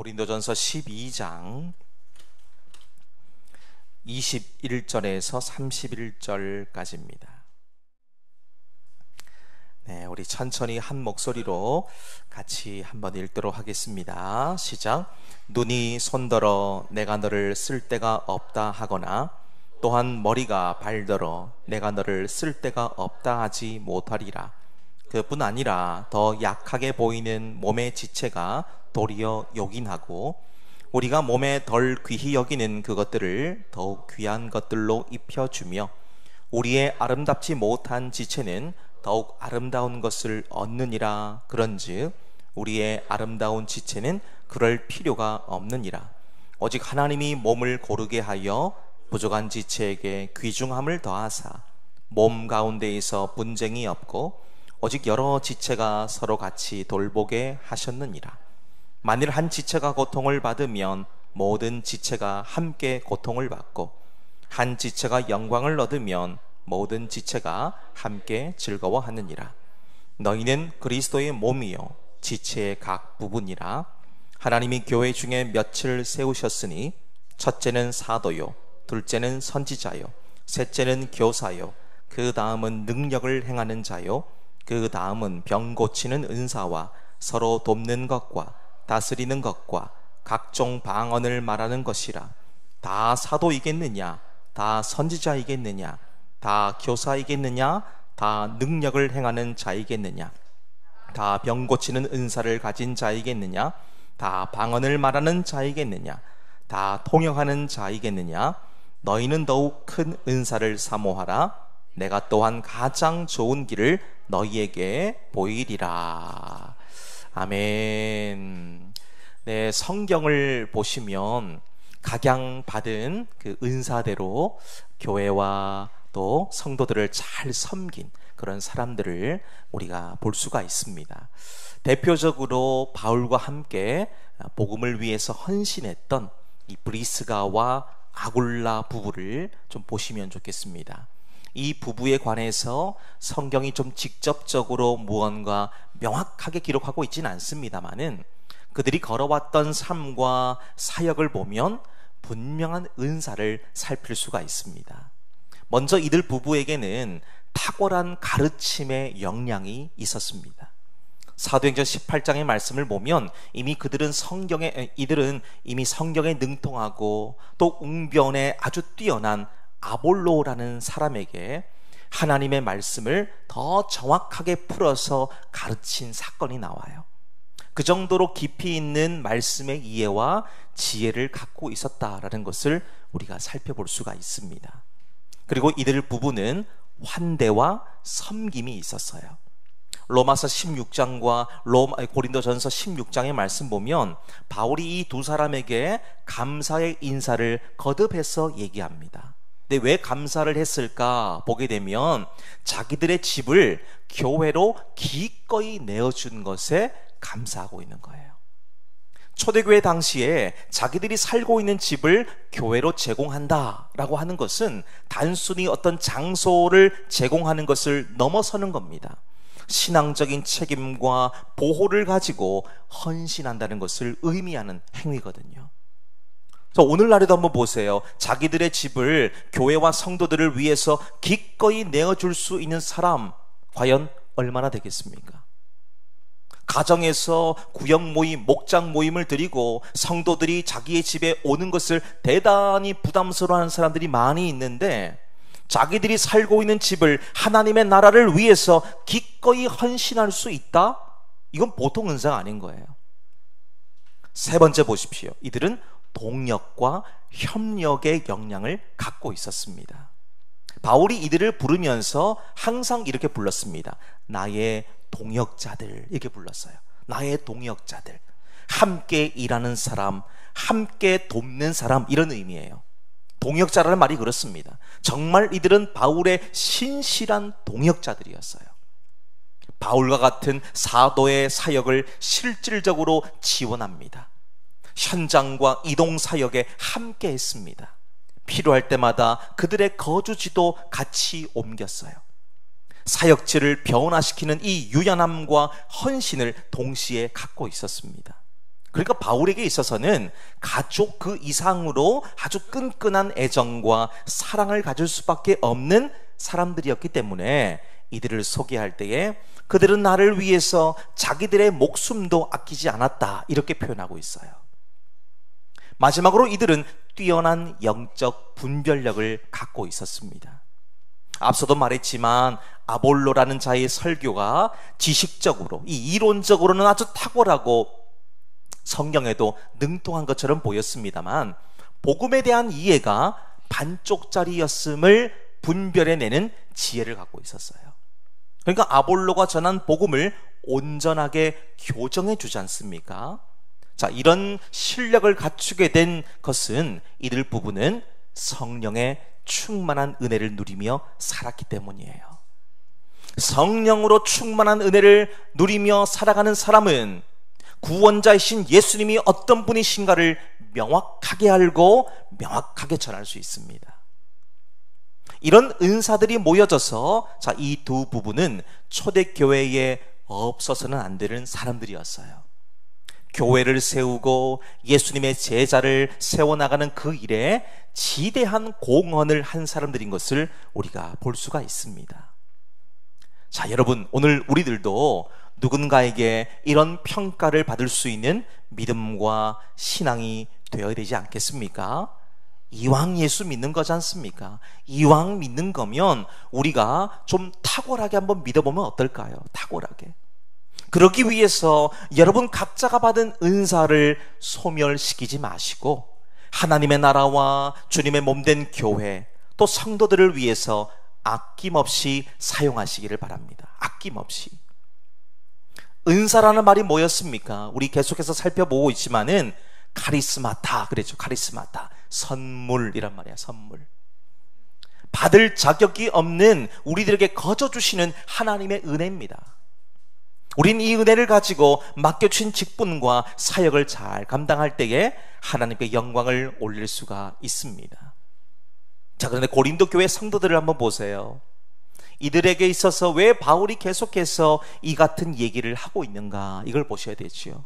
고린도전서 12장 21절에서 31절까지입니다. 네, 우리 천천히 한 목소리로 같이 한번 읽도록 하겠습니다. 시작. 눈이 손더러 내가 너를 쓸 데가 없다 하거나 또한 머리가 발더러 내가 너를 쓸 데가 없다 하지 못하리라. 그뿐 아니라 더 약하게 보이는 몸의 지체가 도리어 요긴하고 우리가 몸에 덜 귀히 여기는 그것들을 더욱 귀한 것들로 입혀주며 우리의 아름답지 못한 지체는 더욱 아름다운 것을 얻느니라. 그런즉 우리의 아름다운 지체는 그럴 필요가 없느니라. 오직 하나님이 몸을 고르게 하여 부족한 지체에게 귀중함을 더하사 몸 가운데에서 분쟁이 없고 오직 여러 지체가 서로 같이 돌보게 하셨느니라. 만일 한 지체가 고통을 받으면 모든 지체가 함께 고통을 받고 한 지체가 영광을 얻으면 모든 지체가 함께 즐거워하느니라. 너희는 그리스도의 몸이요 지체의 각 부분이라. 하나님이 교회 중에 몇을 세우셨으니 첫째는 사도요, 둘째는 선지자요, 셋째는 교사요, 그 다음은 능력을 행하는 자요, 그 다음은 병 고치는 은사와 서로 돕는 것과 다스리는 것과 각종 방언을 말하는 것이라. 다 사도이겠느냐? 다 선지자이겠느냐? 다 교사이겠느냐? 다 능력을 행하는 자이겠느냐? 다 병 고치는 은사를 가진 자이겠느냐? 다 방언을 말하는 자이겠느냐? 다 통역하는 자이겠느냐? 너희는 더욱 큰 은사를 사모하라. 내가 또한 가장 좋은 길을 너희에게 보이리라. 아멘. 네, 성경을 보시면 각양받은 그 은사대로 교회와 또 성도들을 잘 섬긴 그런 사람들을 우리가 볼 수가 있습니다. 대표적으로 바울과 함께 복음을 위해서 헌신했던 이 브리스가와 아굴라 부부를 좀 보시면 좋겠습니다. 이 부부에 관해서 성경이 좀 직접적으로 무언가 명확하게 기록하고 있지는 않습니다만은 그들이 걸어왔던 삶과 사역을 보면 분명한 은사를 살필 수가 있습니다. 먼저 이들 부부에게는 탁월한 가르침의 역량이 있었습니다. 사도행전 18장의 말씀을 보면 이들은 이미 성경에 능통하고 또 웅변에 아주 뛰어난 아볼로라는 사람에게 하나님의 말씀을 더 정확하게 풀어서 가르친 사건이 나와요. 그 정도로 깊이 있는 말씀의 이해와 지혜를 갖고 있었다라는 것을 우리가 살펴볼 수가 있습니다. 그리고 이들 부부는 환대와 섬김이 있었어요. 로마서 16장과 고린도전서 16장의 말씀 보면 바울이 이 두 사람에게 감사의 인사를 거듭해서 얘기합니다. 근데 왜 감사를 했을까 보게 되면 자기들의 집을 교회로 기꺼이 내어준 것에 감사하고 있는 거예요. 초대교회 당시에 자기들이 살고 있는 집을 교회로 제공한다라고 하는 것은 단순히 어떤 장소를 제공하는 것을 넘어서는 겁니다. 신앙적인 책임과 보호를 가지고 헌신한다는 것을 의미하는 행위거든요. 그래서 오늘날에도 한번 보세요. 자기들의 집을 교회와 성도들을 위해서 기꺼이 내어줄 수 있는 사람 과연 얼마나 되겠습니까? 가정에서 구역 모임, 목장 모임을 드리고 성도들이 자기의 집에 오는 것을 대단히 부담스러워하는 사람들이 많이 있는데 자기들이 살고 있는 집을 하나님의 나라를 위해서 기꺼이 헌신할 수 있다? 이건 보통 은사가 아닌 거예요. 세 번째 보십시오. 이들은 동력과 협력의 역량을 갖고 있었습니다. 바울이 이들을 부르면서 항상 이렇게 불렀습니다. 나의 동역자들, 이렇게 불렀어요. 나의 동역자들, 함께 일하는 사람, 함께 돕는 사람, 이런 의미예요. 동역자라는 말이 그렇습니다. 정말 이들은 바울의 신실한 동역자들이었어요. 바울과 같은 사도의 사역을 실질적으로 지원합니다. 현장과 이동 사역에 함께 했습니다. 필요할 때마다 그들의 거주지도 같이 옮겼어요. 사역지를 변화시키는 이 유연함과 헌신을 동시에 갖고 있었습니다. 그러니까 바울에게 있어서는 가족 그 이상으로 아주 끈끈한 애정과 사랑을 가질 수밖에 없는 사람들이었기 때문에 이들을 소개할 때에 그들은 나를 위해서 자기들의 목숨도 아끼지 않았다, 이렇게 표현하고 있어요. 마지막으로 이들은 뛰어난 영적 분별력을 갖고 있었습니다. 앞서도 말했지만 아볼로라는 자의 설교가 지식적으로, 이 이론적으로는 아주 탁월하고 성경에도 능통한 것처럼 보였습니다만 복음에 대한 이해가 반쪽짜리였음을 분별해내는 지혜를 갖고 있었어요. 그러니까 아볼로가 전한 복음을 온전하게 교정해 주지 않습니까? 자, 이런 실력을 갖추게 된 것은 이들 부부는 성령의 충만한 은혜를 누리며 살았기 때문이에요. 성령으로 충만한 은혜를 누리며 살아가는 사람은 구원자이신 예수님이 어떤 분이신가를 명확하게 알고 명확하게 전할 수 있습니다. 이런 은사들이 모여져서 자, 이 두 부부는 초대교회에 없어서는 안 되는 사람들이었어요. 교회를 세우고 예수님의 제자를 세워나가는 그 일에 지대한 공헌을 한 사람들인 것을 우리가 볼 수가 있습니다. 자, 여러분, 오늘 우리들도 누군가에게 이런 평가를 받을 수 있는 믿음과 신앙이 되어야 되지 않겠습니까? 이왕 예수 믿는 거지 않습니까? 이왕 믿는 거면 우리가 좀 탁월하게 한번 믿어보면 어떨까요? 탁월하게. 그러기 위해서 여러분 각자가 받은 은사를 소멸시키지 마시고 하나님의 나라와 주님의 몸된 교회, 또 성도들을 위해서 아낌없이 사용하시기를 바랍니다. 아낌없이. 은사라는 말이 뭐였습니까? 우리 계속해서 살펴보고 있지만은 카리스마타, 그랬죠. 카리스마타. 선물이란 말이야. 선물. 받을 자격이 없는 우리들에게 거저 주시는 하나님의 은혜입니다. 우린 이 은혜를 가지고 맡겨주신 직분과 사역을 잘 감당할 때에 하나님께 영광을 올릴 수가 있습니다. 자, 그런데 고린도 교회 성도들을 한번 보세요. 이들에게 있어서 왜 바울이 계속해서 이 같은 얘기를 하고 있는가, 이걸 보셔야 되지요.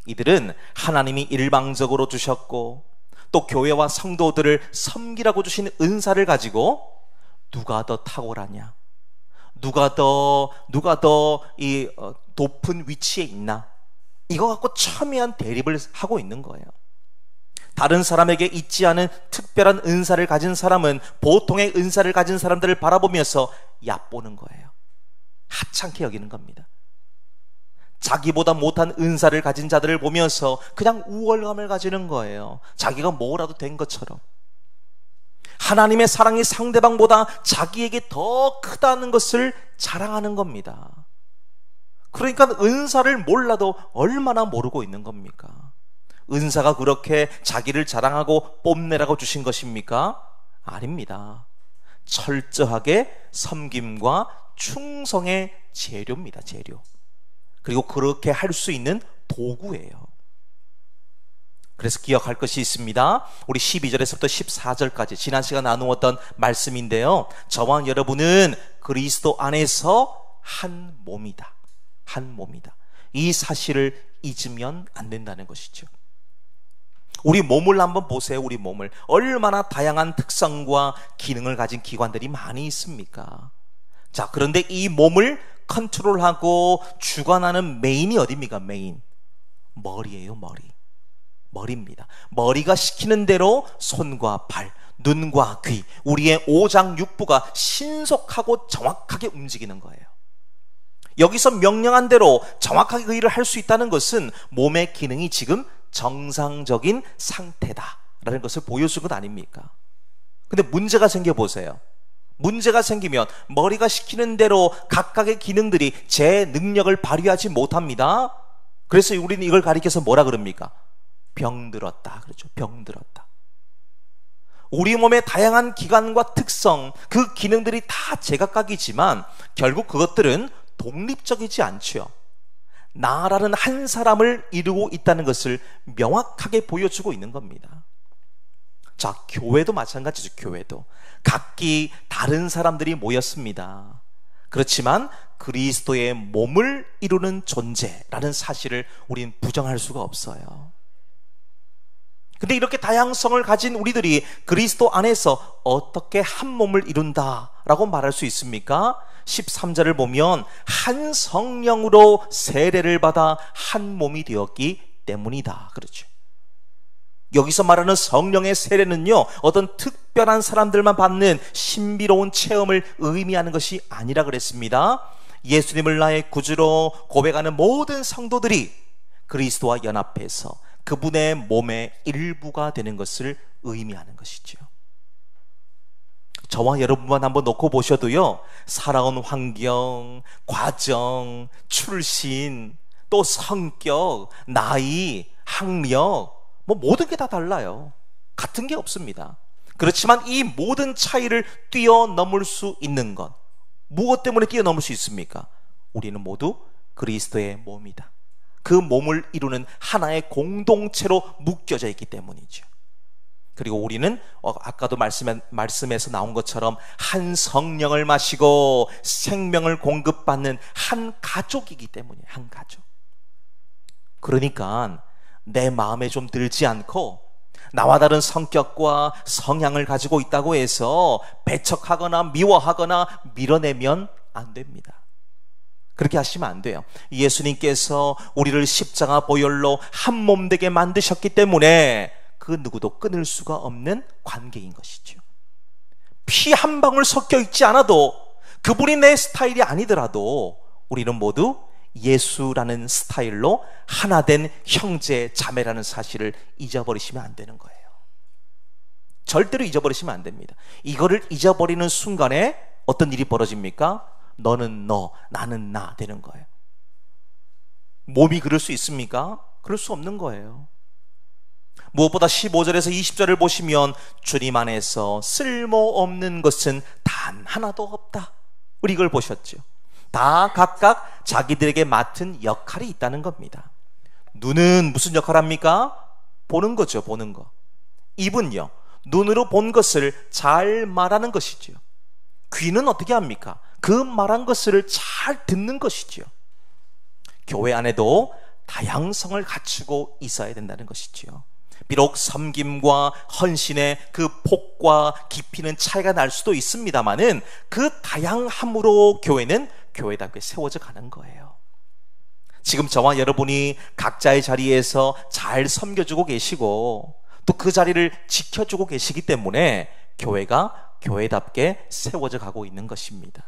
이들은 하나님이 일방적으로 주셨고 또 교회와 성도들을 섬기라고 주신 은사를 가지고 누가 더 탁월하냐, 누가 더 이 높은 위치에 있나, 이거 갖고 첨예한 대립을 하고 있는 거예요. 다른 사람에게 있지 않은 특별한 은사를 가진 사람은 보통의 은사를 가진 사람들을 바라보면서 얕보는 거예요. 하찮게 여기는 겁니다. 자기보다 못한 은사를 가진 자들을 보면서 그냥 우월감을 가지는 거예요. 자기가 뭐라도 된 것처럼. 하나님의 사랑이 상대방보다 자기에게 더 크다는 것을 자랑하는 겁니다. 그러니까 은사를 몰라도 얼마나 모르고 있는 겁니까? 은사가 그렇게 자기를 자랑하고 뽐내라고 주신 것입니까? 아닙니다. 철저하게 섬김과 충성의 재료입니다. 재료. 그리고 그렇게 할 수 있는 도구예요. 그래서 기억할 것이 있습니다. 우리 12절에서부터 14절까지 지난 시간 나누었던 말씀인데요, 저와 여러분은 그리스도 안에서 한 몸이다. 한 몸이다. 이 사실을 잊으면 안 된다는 것이죠. 우리 몸을 한번 보세요. 우리 몸을 얼마나 다양한 특성과 기능을 가진 기관들이 많이 있습니까? 자, 그런데 이 몸을 컨트롤하고 주관하는 메인이 어디입니까? 메인. 머리예요. 머리입니다. 머리가 시키는 대로 손과 발, 눈과 귀, 우리의 오장육부가 신속하고 정확하게 움직이는 거예요. 여기서 명령한 대로 정확하게 그 일을 할 수 있다는 것은 몸의 기능이 지금 정상적인 상태다라는 것을 보여준 것 아닙니까? 근데 문제가 생겨보세요. 문제가 생기면 머리가 시키는 대로 각각의 기능들이 제 능력을 발휘하지 못합니다. 그래서 우리는 이걸 가리켜서 뭐라 그럽니까? 병들었다. 그렇죠. 병들었다. 우리 몸의 다양한 기관과 특성, 그 기능들이 다 제각각이지만 결국 그것들은 독립적이지 않죠. 나라는 한 사람을 이루고 있다는 것을 명확하게 보여주고 있는 겁니다. 자, 교회도 마찬가지죠. 교회도 각기 다른 사람들이 모였습니다. 그렇지만 그리스도의 몸을 이루는 존재라는 사실을 우리는 부정할 수가 없어요. 근데 이렇게 다양성을 가진 우리들이 그리스도 안에서 어떻게 한 몸을 이룬다라고 말할 수 있습니까? 13절을 보면 한 성령으로 세례를 받아 한 몸이 되었기 때문이다. 그렇죠. 여기서 말하는 성령의 세례는요, 어떤 특별한 사람들만 받는 신비로운 체험을 의미하는 것이 아니라 그랬습니다. 예수님을 나의 구주로 고백하는 모든 성도들이 그리스도와 연합해서 그분의 몸의 일부가 되는 것을 의미하는 것이죠. 저와 여러분만 한번 놓고 보셔도요, 살아온 환경, 과정, 출신, 또 성격, 나이, 학력, 모든 게 다 달라요. 같은 게 없습니다. 그렇지만 이 모든 차이를 뛰어넘을 수 있는 것, 무엇 때문에 뛰어넘을 수 있습니까? 우리는 모두 그리스도의 몸이다. 그 몸을 이루는 하나의 공동체로 묶여져 있기 때문이죠. 그리고 우리는 아까도 말씀에서 나온 것처럼 한 성령을 마시고 생명을 공급받는 한 가족이기 때문이에요. 한 가족. 그러니까 내 마음에 좀 들지 않고 나와 다른 성격과 성향을 가지고 있다고 해서 배척하거나 미워하거나 밀어내면 안 됩니다. 그렇게 하시면 안 돼요. 예수님께서 우리를 십자가 보혈로 한 몸 되게 만드셨기 때문에 그 누구도 끊을 수가 없는 관계인 것이죠. 피 한 방울 섞여 있지 않아도, 그분이 내 스타일이 아니더라도 우리는 모두 예수라는 스타일로 하나 된 형제 자매라는 사실을 잊어버리시면 안 되는 거예요. 절대로 잊어버리시면 안 됩니다. 이거를 잊어버리는 순간에 어떤 일이 벌어집니까? 너는 너, 나는 나 되는 거예요. 몸이 그럴 수 있습니까? 그럴 수 없는 거예요. 무엇보다 15절에서 20절을 보시면 주님 안에서 쓸모없는 것은 단 하나도 없다. 우리 이걸 보셨죠? 다 각각 자기들에게 맡은 역할이 있다는 겁니다. 눈은 무슨 역할을 합니까? 보는 거죠, 보는 거. 입은요, 눈으로 본 것을 잘 말하는 것이죠. 귀는 어떻게 합니까? 그 말한 것을 잘 듣는 것이죠. 교회 안에도 다양성을 갖추고 있어야 된다는 것이죠. 비록 섬김과 헌신의 그 폭과 깊이는 차이가 날 수도 있습니다만은 그 다양함으로 교회는 교회답게 세워져 가는 거예요. 지금 저와 여러분이 각자의 자리에서 잘 섬겨주고 계시고 또 그 자리를 지켜주고 계시기 때문에 교회가 교회답게 세워져 가고 있는 것입니다.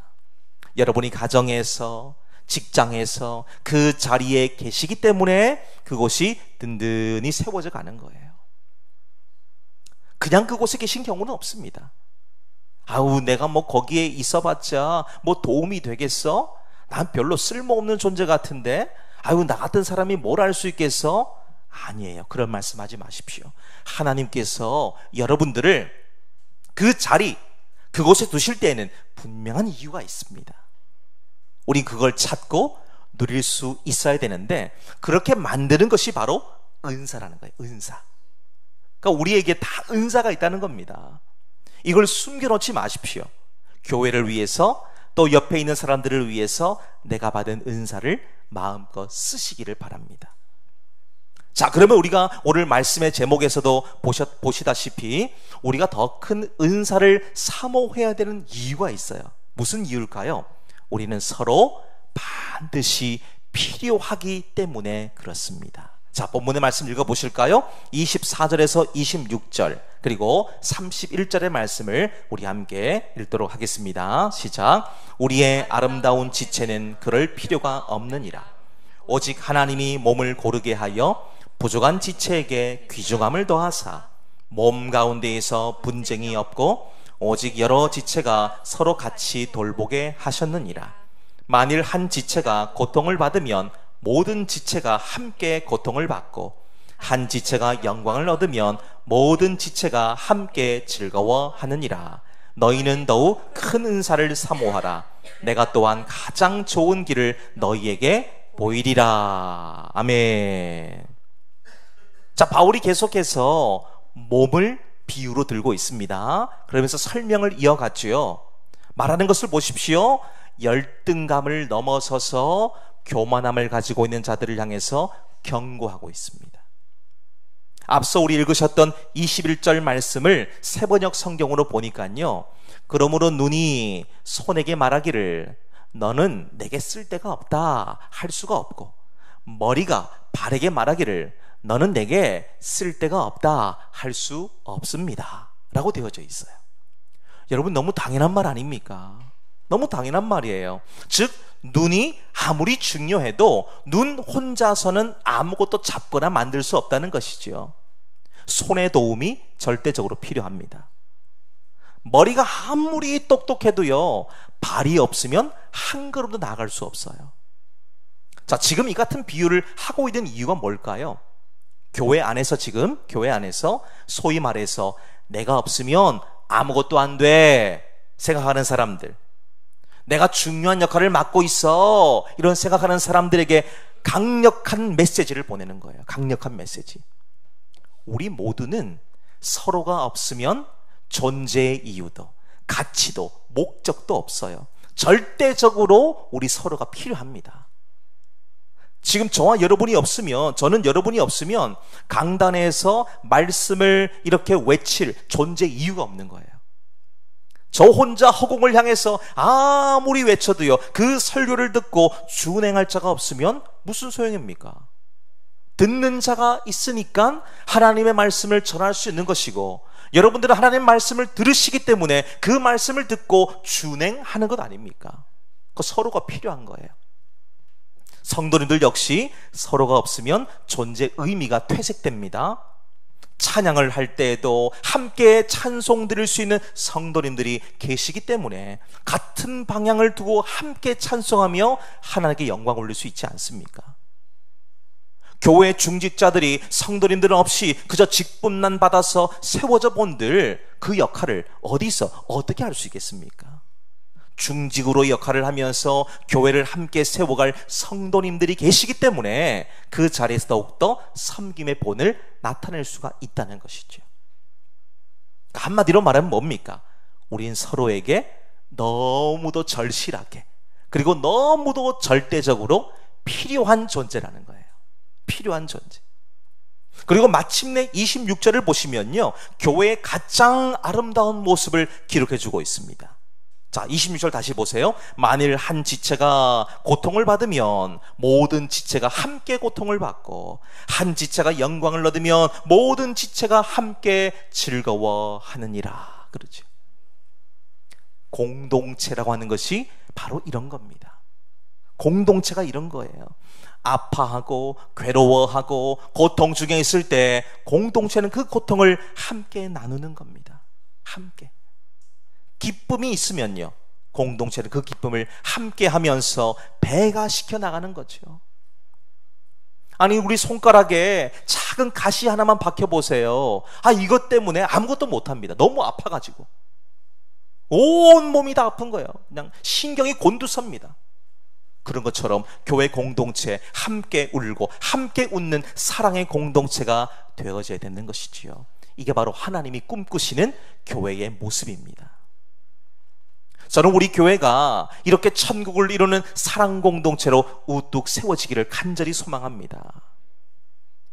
여러분이 가정에서, 직장에서 그 자리에 계시기 때문에 그곳이 든든히 세워져 가는 거예요. 그냥 그곳에 계신 경우는 없습니다. 아우, 내가 거기에 있어봤자 도움이 되겠어? 난 별로 쓸모없는 존재 같은데, 아유, 나 같은 사람이 뭘 할 수 있겠어? 아니에요. 그런 말씀하지 마십시오. 하나님께서 여러분들을 그 자리, 그곳에 두실 때에는 분명한 이유가 있습니다. 우린 그걸 찾고 누릴 수 있어야 되는데, 그렇게 만드는 것이 바로 은사라는 거예요. 은사. 그러니까 우리에게 다 은사가 있다는 겁니다. 이걸 숨겨놓지 마십시오. 교회를 위해서, 또 옆에 있는 사람들을 위해서 내가 받은 은사를 마음껏 쓰시기를 바랍니다. 자, 그러면 우리가 오늘 말씀의 제목에서도 보시다시피 우리가 더 큰 은사를 사모해야 되는 이유가 있어요. 무슨 이유일까요? 우리는 서로 반드시 필요하기 때문에 그렇습니다. 자, 본문의 말씀 읽어보실까요? 24절에서 26절 그리고 31절의 말씀을 우리 함께 읽도록 하겠습니다. 시작. 우리의 아름다운 지체는 그럴 필요가 없느니라. 오직 하나님이 몸을 고르게 하여 부족한 지체에게 귀중함을 더하사 몸 가운데에서 분쟁이 없고 오직 여러 지체가 서로 같이 돌보게 하셨느니라. 만일 한 지체가 고통을 받으면 모든 지체가 함께 고통을 받고 한 지체가 영광을 얻으면 모든 지체가 함께 즐거워하느니라. 너희는 더욱 큰 은사를 사모하라. 내가 또한 가장 좋은 길을 너희에게 보이리라. 아멘. 자, 바울이 계속해서 몸을 비유로 들고 있습니다. 그러면서 설명을 이어갔죠. 말하는 것을 보십시오. 열등감을 넘어서서 교만함을 가지고 있는 자들을 향해서 경고하고 있습니다. 앞서 우리 읽으셨던 21절 말씀을 새번역 성경으로 보니까요, 그러므로 눈이 손에게 말하기를 너는 내게 쓸데가 없다 할 수가 없고, 머리가 발에게 말하기를 너는 내게 쓸데가 없다 할 수 없습니다 라고 되어져 있어요. 여러분, 너무 당연한 말 아닙니까? 너무 당연한 말이에요. 즉, 눈이 아무리 중요해도 눈 혼자서는 아무것도 잡거나 만들 수 없다는 것이죠. 손의 도움이 절대적으로 필요합니다. 머리가 아무리 똑똑해도요, 발이 없으면 한 걸음도 나아갈 수 없어요. 자, 지금 이 같은 비유를 하고 있는 이유가 뭘까요? 교회 안에서 소위 말해서 내가 없으면 아무것도 안 돼 생각하는 사람들, 내가 중요한 역할을 맡고 있어 이런 생각하는 사람들에게 강력한 메시지를 보내는 거예요. 강력한 메시지. 우리 모두는 서로가 없으면 존재의 이유도 가치도 목적도 없어요. 절대적으로 우리 서로가 필요합니다. 지금 저와 여러분이 없으면, 저는 여러분이 없으면 강단에서 말씀을 이렇게 외칠 존재 이유가 없는 거예요. 저 혼자 허공을 향해서 아무리 외쳐도요, 그 설교를 듣고 준행할 자가 없으면 무슨 소용입니까? 듣는 자가 있으니까 하나님의 말씀을 전할 수 있는 것이고, 여러분들은 하나님의 말씀을 들으시기 때문에 그 말씀을 듣고 준행하는 것 아닙니까? 그 서로가 필요한 거예요. 성도님들 역시 서로가 없으면 존재 의미가 퇴색됩니다. 찬양을 할 때에도 함께 찬송 드릴 수 있는 성도님들이 계시기 때문에 같은 방향을 두고 함께 찬송하며 하나님께 영광 올릴 수 있지 않습니까? 교회 중직자들이 성도님들 없이 그저 직분만 받아서 세워져 본들 그 역할을 어디서 어떻게 할 수 있겠습니까? 중직으로 역할을 하면서 교회를 함께 세워갈 성도님들이 계시기 때문에 그 자리에서 더욱더 섬김의 본을 나타낼 수가 있다는 것이죠. 한마디로 말하면 뭡니까? 우린 서로에게 너무도 절실하게, 그리고 너무도 절대적으로 필요한 존재라는 거예요. 필요한 존재. 그리고 마침내 26절을 보시면요, 교회의 가장 아름다운 모습을 기록해 주고 있습니다. 자, 26절 다시 보세요. 만일 한 지체가 고통을 받으면 모든 지체가 함께 고통을 받고, 한 지체가 영광을 얻으면 모든 지체가 함께 즐거워하느니라. 그러죠. 공동체라고 하는 것이 바로 이런 겁니다. 공동체가 이런 거예요. 아파하고 괴로워하고 고통 중에 있을 때 공동체는 그 고통을 함께 나누는 겁니다. 함께. 기쁨이 있으면요, 공동체는 그 기쁨을 함께 하면서 배가 시켜 나가는 거죠. 아니, 우리 손가락에 작은 가시 하나만 박혀보세요. 이것 때문에 아무것도 못합니다. 너무 아파가지고 온 몸이 다 아픈 거예요. 그냥 신경이 곤두섭니다. 그런 것처럼 교회 공동체, 함께 울고 함께 웃는 사랑의 공동체가 되어져야 되는 것이지요. 이게 바로 하나님이 꿈꾸시는 교회의 모습입니다. 저는 우리 교회가 이렇게 천국을 이루는 사랑 공동체로 우뚝 세워지기를 간절히 소망합니다.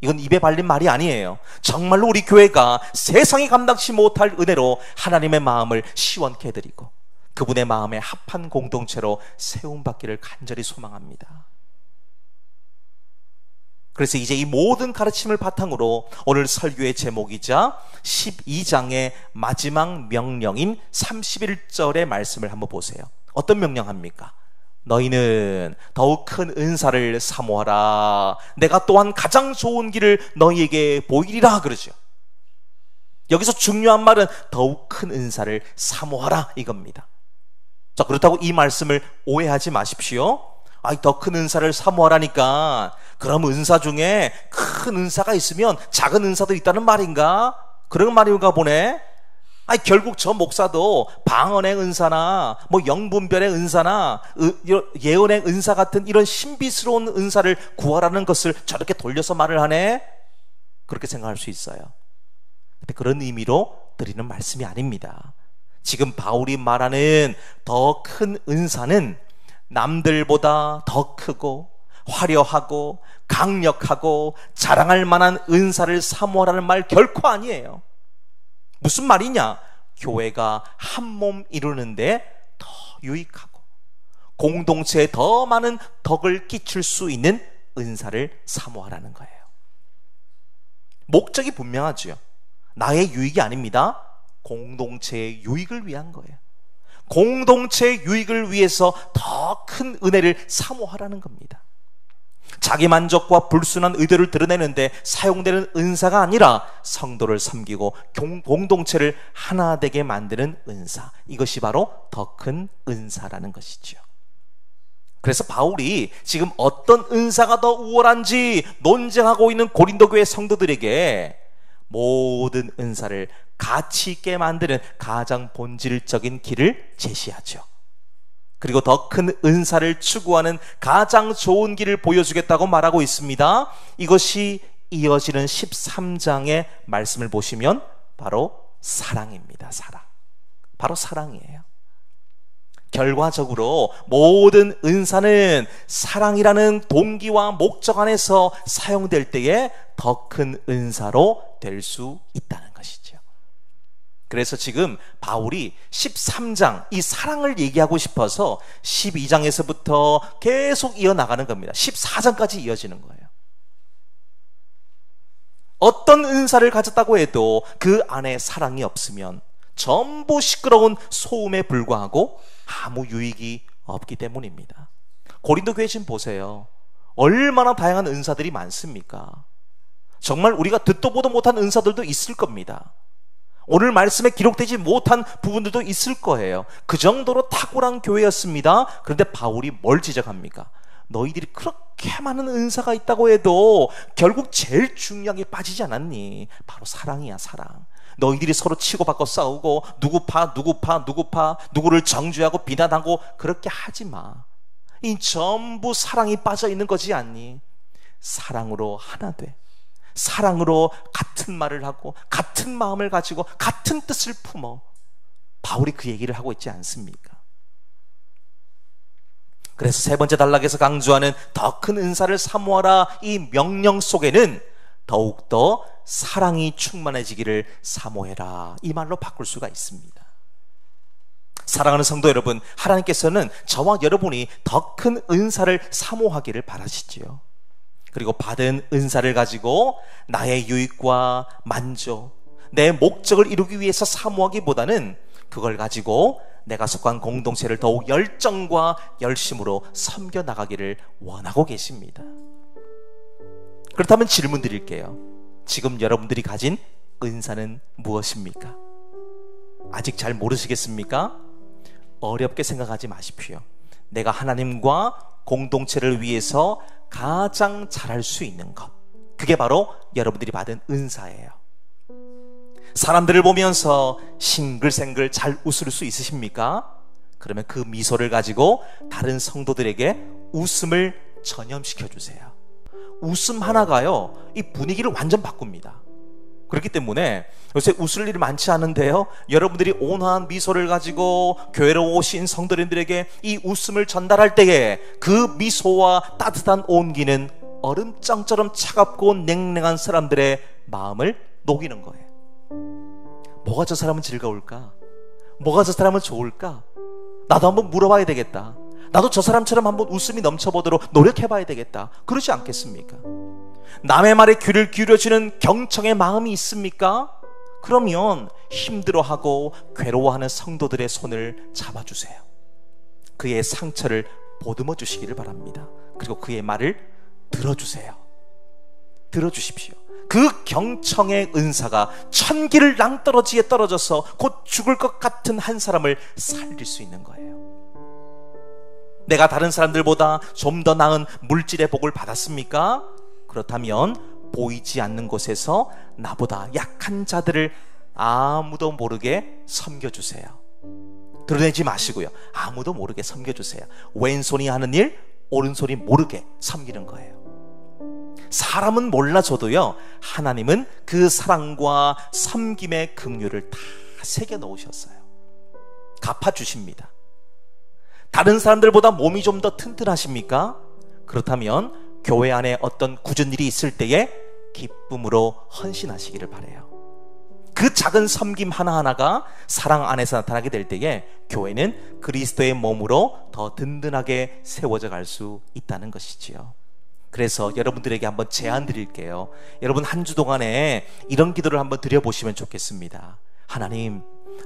이건 입에 발린 말이 아니에요. 정말로 우리 교회가 세상이 감당치 못할 은혜로 하나님의 마음을 시원케 해드리고 그분의 마음에 합한 공동체로 세움받기를 간절히 소망합니다. 그래서 이제 이 모든 가르침을 바탕으로 오늘 설교의 제목이자 12장의 마지막 명령인 31절의 말씀을 한번 보세요. 어떤 명령합니까? 너희는 더욱 큰 은사를 사모하라. 내가 또한 가장 좋은 길을 너희에게 보이리라 그러죠. 여기서 중요한 말은 더욱 큰 은사를 사모하라 이겁니다. 자, 그렇다고 이 말씀을 오해하지 마십시오. 더 큰 은사를 사모하라니까 그럼 은사 중에 큰 은사가 있으면 작은 은사도 있다는 말인가? 그런 말인가 보네. 결국 저 목사도 방언의 은사나 영분별의 은사나 예언의 은사 같은 이런 신비스러운 은사를 구하라는 것을 저렇게 돌려서 말을 하네. 그렇게 생각할 수 있어요. 근데 그런 의미로 드리는 말씀이 아닙니다. 지금 바울이 말하는 더 큰 은사는 남들보다 더 크고 화려하고 강력하고 자랑할 만한 은사를 사모하라는 말 결코 아니에요. 무슨 말이냐? 교회가 한 몸 이루는데 더 유익하고 공동체에 더 많은 덕을 끼칠 수 있는 은사를 사모하라는 거예요. 목적이 분명하죠. 나의 유익이 아닙니다. 공동체의 유익을 위한 거예요. 공동체의 유익을 위해서 더 큰 은혜를 사모하라는 겁니다. 자기 만족과 불순한 의도를 드러내는데 사용되는 은사가 아니라 성도를 섬기고 공동체를 하나 되게 만드는 은사, 이것이 바로 더 큰 은사라는 것이죠. 그래서 바울이 지금 어떤 은사가 더 우월한지 논쟁하고 있는 고린도 교회 성도들에게 모든 은사를 가치 있게 만드는 가장 본질적인 길을 제시하죠. 그리고 더 큰 은사를 추구하는 가장 좋은 길을 보여주겠다고 말하고 있습니다. 이것이 이어지는 13장의 말씀을 보시면 바로 사랑입니다. 사랑. 바로 사랑이에요. 결과적으로 모든 은사는 사랑이라는 동기와 목적 안에서 사용될 때에 더 큰 은사로 될 수 있다는 것이죠. 그래서 지금 바울이 13장 이 사랑을 얘기하고 싶어서 12장에서부터 계속 이어나가는 겁니다. 14장까지 이어지는 거예요. 어떤 은사를 가졌다고 해도 그 안에 사랑이 없으면 전부 시끄러운 소음에 불과하고 아무 유익이 없기 때문입니다. 고린도 교회 지금 보세요. 얼마나 다양한 은사들이 많습니까? 정말 우리가 듣도 보도 못한 은사들도 있을 겁니다. 오늘 말씀에 기록되지 못한 부분들도 있을 거예요. 그 정도로 탁월한 교회였습니다. 그런데 바울이 뭘 지적합니까? 너희들이 그렇게 많은 은사가 있다고 해도 결국 제일 중요한 게 빠지지 않았니? 바로 사랑이야, 사랑. 너희들이 서로 치고받고 싸우고 누구 파 누구를 정죄하고 비난하고 그렇게 하지 마. 이 전부 사랑이 빠져 있는 거지 않니? 사랑으로 하나 돼. 사랑으로 같은 말을 하고 같은 마음을 가지고 같은 뜻을 품어. 바울이 그 얘기를 하고 있지 않습니까? 그래서 세 번째 단락에서 강조하는 더 큰 은사를 사모하라, 이 명령 속에는 더욱더 사랑이 충만해지기를 사모해라, 이 말로 바꿀 수가 있습니다. 사랑하는 성도 여러분, 하나님께서는 저와 여러분이 더 큰 은사를 사모하기를 바라시지요. 그리고 받은 은사를 가지고 나의 유익과 만족, 내 목적을 이루기 위해서 사모하기보다는 그걸 가지고 내가 속한 공동체를 더욱 열정과 열심으로 섬겨나가기를 원하고 계십니다. 그렇다면 질문 드릴게요. 지금 여러분들이 가진 은사는 무엇입니까? 아직 잘 모르시겠습니까? 어렵게 생각하지 마십시오. 내가 하나님과 공동체를 위해서 가장 잘할 수 있는 것, 그게 바로 여러분들이 받은 은사예요. 사람들을 보면서 싱글생글 잘 웃을 수 있으십니까? 그러면 그 미소를 가지고 다른 성도들에게 웃음을 전염시켜 주세요. 웃음 하나가요, 이 분위기를 완전 바꿉니다. 그렇기 때문에 요새 웃을 일이 많지 않은데요, 여러분들이 온화한 미소를 가지고 교회로 오신 성도님들에게 이 웃음을 전달할 때에 그 미소와 따뜻한 온기는 얼음장처럼 차갑고 냉랭한 사람들의 마음을 녹이는 거예요. 뭐가 저 사람은 즐거울까? 뭐가 저 사람은 좋을까? 나도 한번 물어봐야 되겠다. 나도 저 사람처럼 한번 웃음이 넘쳐보도록 노력해봐야 되겠다. 그러지 않겠습니까? 남의 말에 귀를 기울여주는 경청의 마음이 있습니까? 그러면 힘들어하고 괴로워하는 성도들의 손을 잡아주세요. 그의 상처를 보듬어 주시기를 바랍니다. 그리고 그의 말을 들어주세요. 들어주십시오. 그 경청의 은사가 천기를 낭떠러지에 떨어져서 곧 죽을 것 같은 한 사람을 살릴 수 있는 거예요. 내가 다른 사람들보다 좀 더 나은 물질의 복을 받았습니까? 그렇다면 보이지 않는 곳에서 나보다 약한 자들을 아무도 모르게 섬겨주세요. 드러내지 마시고요, 아무도 모르게 섬겨주세요. 왼손이 하는 일 오른손이 모르게 섬기는 거예요. 사람은 몰라줘도요, 하나님은 그 사랑과 섬김의 긍휼을 다 새겨 넣으셨어요. 갚아주십니다. 다른 사람들보다 몸이 좀 더 튼튼하십니까? 그렇다면 교회 안에 어떤 굳은 일이 있을 때에 기쁨으로 헌신하시기를 바라요. 그 작은 섬김 하나하나가 사랑 안에서 나타나게 될 때에 교회는 그리스도의 몸으로 더 든든하게 세워져 갈 수 있다는 것이지요. 그래서 여러분들에게 한번 제안 드릴게요. 여러분 한 주 동안에 이런 기도를 한번 드려보시면 좋겠습니다. 하나님,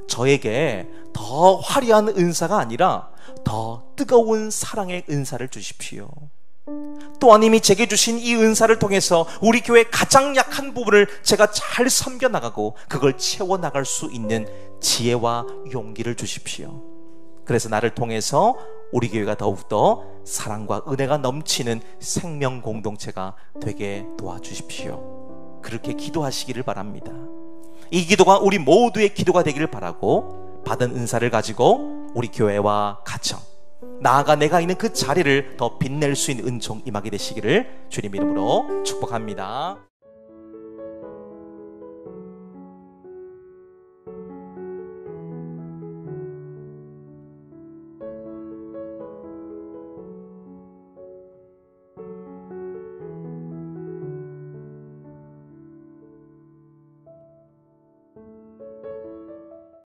저에게 더 화려한 은사가 아니라 더 뜨거운 사랑의 은사를 주십시오. 또한 이미 제게 주신 이 은사를 통해서 우리 교회 가장 약한 부분을 제가 잘 섬겨나가고 그걸 채워나갈 수 있는 지혜와 용기를 주십시오. 그래서 나를 통해서 우리 교회가 더욱더 사랑과 은혜가 넘치는 생명 공동체가 되게 도와주십시오. 그렇게 기도하시기를 바랍니다. 이 기도가 우리 모두의 기도가 되기를 바라고, 받은 은사를 가지고 우리 교회와 가정, 나아가 내가 있는 그 자리를 더 빛낼 수 있는 은총 임하게 되시기를 주님 이름으로 축복합니다.